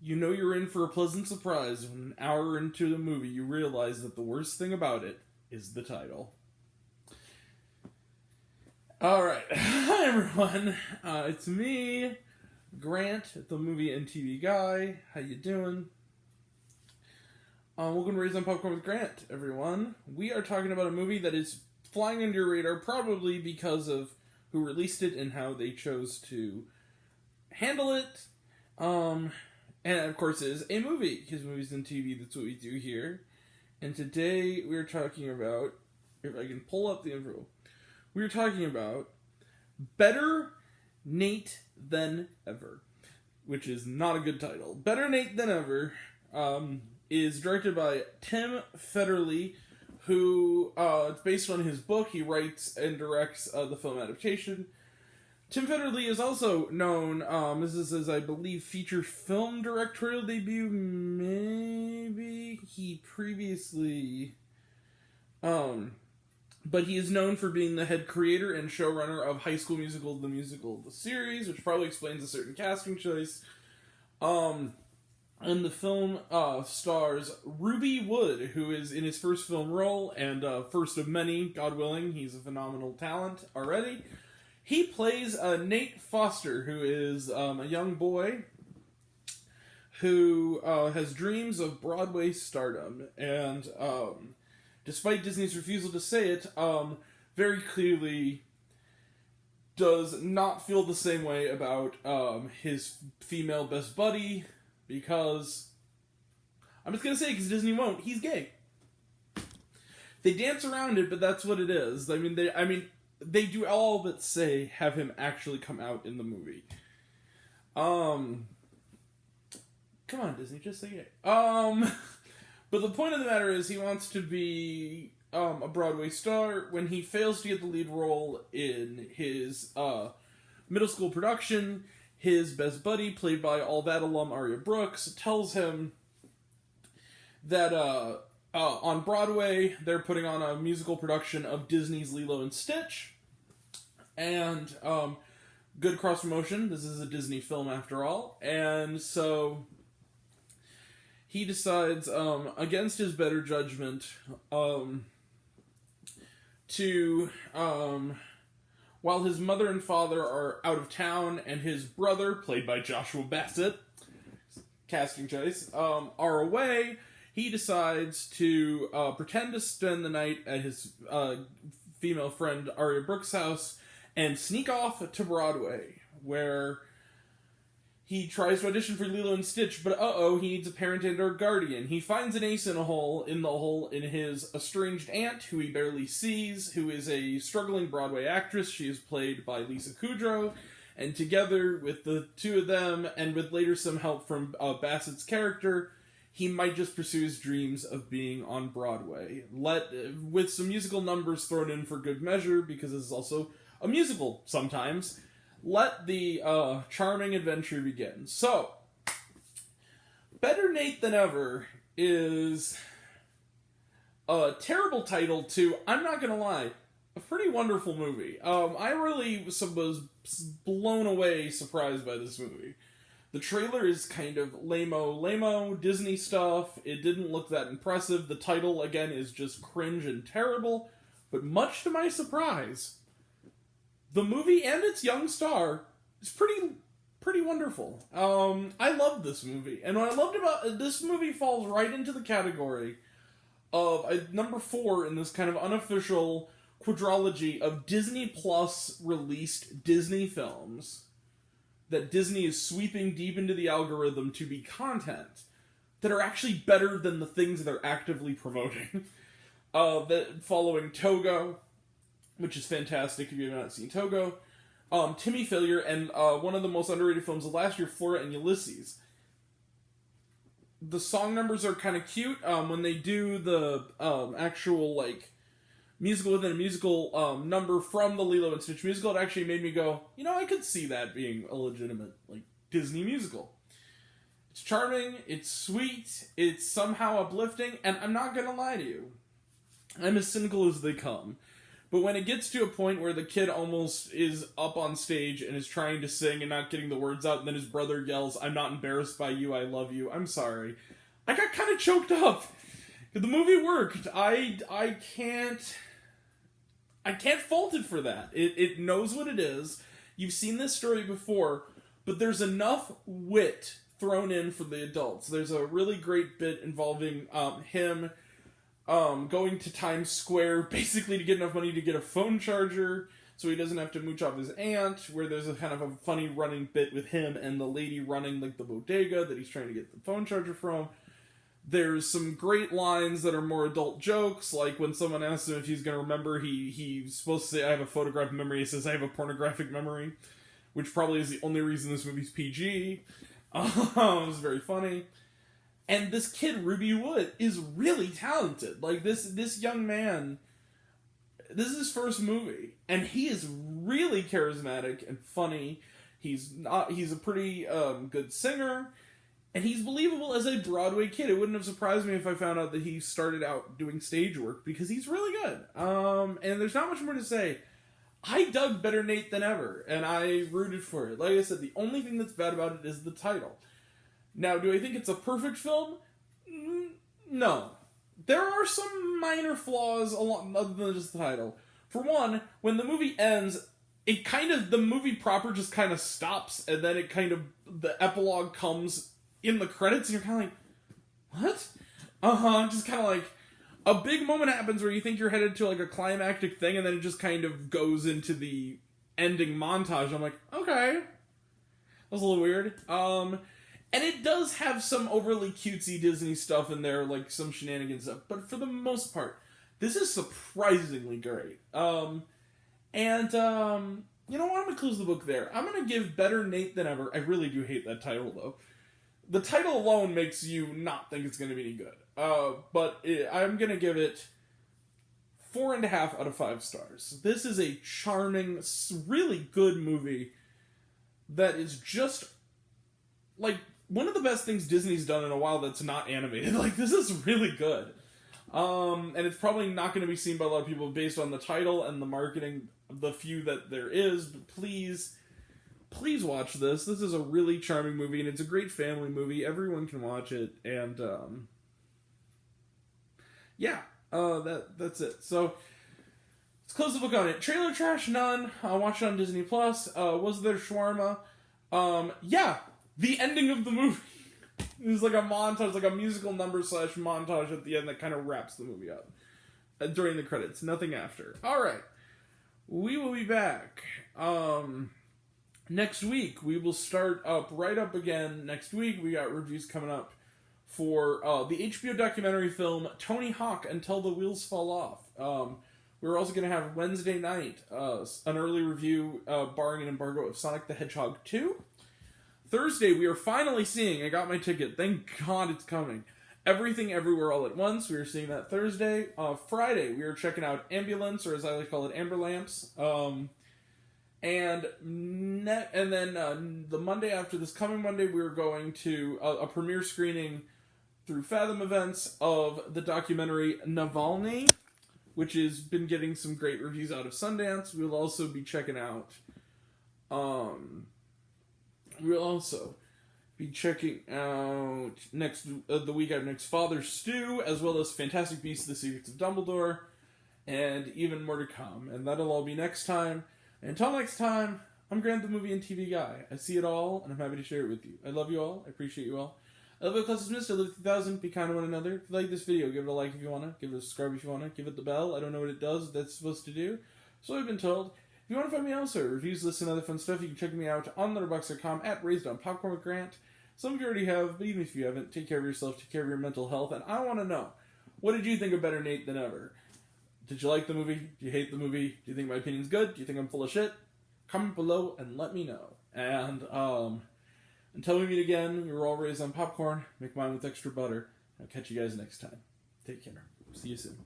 you know you're in for a pleasant surprise when an hour into the movie you realize that the worst thing about it is the title. Alright, hi everyone, it's me, Grant, the movie and TV guy. How you doing? Welcome to Raise on Popcorn with Grant, everyone. We are talking about a movie that is flying under your radar probably because of who released it and how they chose to handle it. And of course it is a movie, because movies and TV, that's what we do here. And today we're talking about, if I can pull up the info, we're talking about Better Nate Than Ever, which is not a good title. Better Nate Than Ever is directed by Tim Fetterly, who, it's based on his book. He writes and directs the film adaptation. Tim Fetterly is also known, this is his, I believe, feature film directorial debut, maybe? He previously, but he is known for being the head creator and showrunner of High School Musical, the series, which probably explains a certain casting choice. And the film stars Ruby Wood, who is in his first film role, and first of many, God willing. He's a phenomenal talent already. He plays Nate Foster, who is a young boy who has dreams of Broadway stardom, and despite Disney's refusal to say it, very clearly does not feel the same way about his female best buddy, because, I'm just going to say, because Disney won't, he's gay. They dance around it, but that's what it is. I mean, they do all but say, have him actually come out in the movie. Come on, Disney, just say gay. But the point of the matter is, he wants to be a Broadway star. When he fails to get the lead role in his middle school production, his best buddy, played by All That alum Aria Brooks, tells him that on Broadway they're putting on a musical production of Disney's Lilo and Stitch. And good cross promotion. This is a Disney film after all. And so he decides, against his better judgment, to, while his mother and father are out of town and his brother, played by Joshua Bassett, casting choice, are away, he decides to pretend to spend the night at his female friend Aria Brooks' house and sneak off to Broadway, where he tries to audition for Lilo and Stitch, but he needs a parent and or guardian. He finds an ace in the hole in his estranged aunt, who he barely sees, who is a struggling Broadway actress. She is played by Lisa Kudrow, and together with the two of them, and with later some help from Bassett's character, he might just pursue his dreams of being on Broadway. With some musical numbers thrown in for good measure, because this is also a musical sometimes. Let the charming adventure begin. So, Better Nate Than Ever is a terrible title to, I'm not gonna lie, a pretty wonderful movie. I really was blown away, surprised by this movie. The trailer is kind of lame-o Disney stuff. It didn't look that impressive. The title, again, is just cringe and terrible. But much to my surprise, the movie and its young star is pretty wonderful. I loved this movie. And what I loved about this movie falls right into the category of number 4 in this kind of unofficial quadrilogy of Disney Plus released Disney films that Disney is sweeping deep into the algorithm to be content that are actually better than the things they're actively promoting. Following Togo, which is fantastic if you have not seen Togo, Timmy Failure, and one of the most underrated films of last year, Flora and Ulysses. The song numbers are kind of cute. When they do the actual, musical within a musical number from the Lilo and Stitch musical, it actually made me go, I could see that being a legitimate, Disney musical. It's charming, it's sweet, it's somehow uplifting, and I'm not gonna lie to you, I'm as cynical as they come. But when it gets to a point where the kid almost is up on stage and is trying to sing and not getting the words out, and then his brother yells, "I'm not embarrassed by you, I love you," I'm sorry. I got kind of choked up. The movie worked. I can't fault it for that. It knows what it is. You've seen this story before, but there's enough wit thrown in for the adults. There's a really great bit involving him going to Times Square basically to get enough money to get a phone charger so he doesn't have to mooch off his aunt, where there's a kind of a funny running bit with him and the lady running like the bodega that he's trying to get the phone charger from. There's some great lines that are more adult jokes, like when someone asks him if he's going to remember, he's supposed to say, "I have a photographic memory." He says, "I have a pornographic memory," which probably is the only reason this movie's PG. It was very funny. And this kid, Ruby Wood, is really talented. Like, this young man, this is his first movie, and he is really charismatic and funny. He's a pretty good singer, and he's believable as a Broadway kid. It wouldn't have surprised me if I found out that he started out doing stage work, because he's really good. And there's not much more to say. I dug Better Nate Than Ever, and I rooted for it. Like I said, the only thing that's bad about it is the title. Now, do I think it's a perfect film? No. There are some minor flaws other than just the title. For one, when the movie ends, the movie proper just kind of stops, and then the epilogue comes in the credits, and you're kind of like, what? Just kind of like, a big moment happens where you think you're headed to like a climactic thing, and then it just kind of goes into the ending montage. I'm like, okay. That was a little weird. And it does have some overly cutesy Disney stuff in there, like some shenanigans stuff, but for the most part, this is surprisingly great. You know what, I'm going to close the book there. I'm going to give Better Nate Than Ever. I really do hate that title, though. The title alone makes you not think it's going to be any good. I'm going to give it 4.5 out of 5 stars. This is a charming, really good movie that is just, like, one of the best things Disney's done in a while that's not animated. Like, this is really good. And it's probably not going to be seen by a lot of people based on the title and the marketing, the few that there is, but please watch this. This is a really charming movie, and it's a great family movie. Everyone can watch it, and, that's it. So, let's close the book on it. Trailer trash, none. Watch it on Disney+. Was there shawarma? The ending of the movie. It was like a montage, like a musical number / montage at the end that kind of wraps the movie up. During the credits. Nothing after. Alright. We will be back. Next week, we will start right up again. Next week, we got reviews coming up for the HBO documentary film Tony Hawk Until the Wheels Fall Off. We're also going to have Wednesday night an early review, barring an embargo, of Sonic the Hedgehog 2. Thursday, we are finally seeing, I got my ticket, thank God it's coming, Everything Everywhere All at Once. We are seeing that Thursday. Friday, we are checking out Ambulance, or as I like to call it, Amber Lamps. And then the Monday after this coming Monday, we're going to a premiere screening through Fathom Events of the documentary Navalny, which has been getting some great reviews out of Sundance. We'll also be checking out... We'll also be checking out the week after next Father Stew, as well as Fantastic Beasts: The Secrets of Dumbledore, and even more to come. And that'll all be next time. And until next time, I'm Grant the Movie and TV Guy. I see it all, and I'm happy to share it with you. I love you all. I appreciate you all. I love you, closest missed. I live 3,000. Be kind to one another. If you like this video, give it a like if you want to. Give it a subscribe if you want to. Give it the bell. I don't know what it does. What that's supposed to do. So I've been told. If you want to find me elsewhere, reviews, lists, and other fun stuff, you can check me out on letterboxd.com at Raised on Popcorn with Grant. Some of you already have, but even if you haven't, take care of yourself, take care of your mental health, and I want to know, what did you think of Better Nate Than Ever? Did you like the movie? Do you hate the movie? Do you think my opinion's good? Do you think I'm full of shit? Comment below and let me know. And until we meet again, we were all raised on popcorn. Make mine with extra butter. I'll catch you guys next time. Take care. See you soon.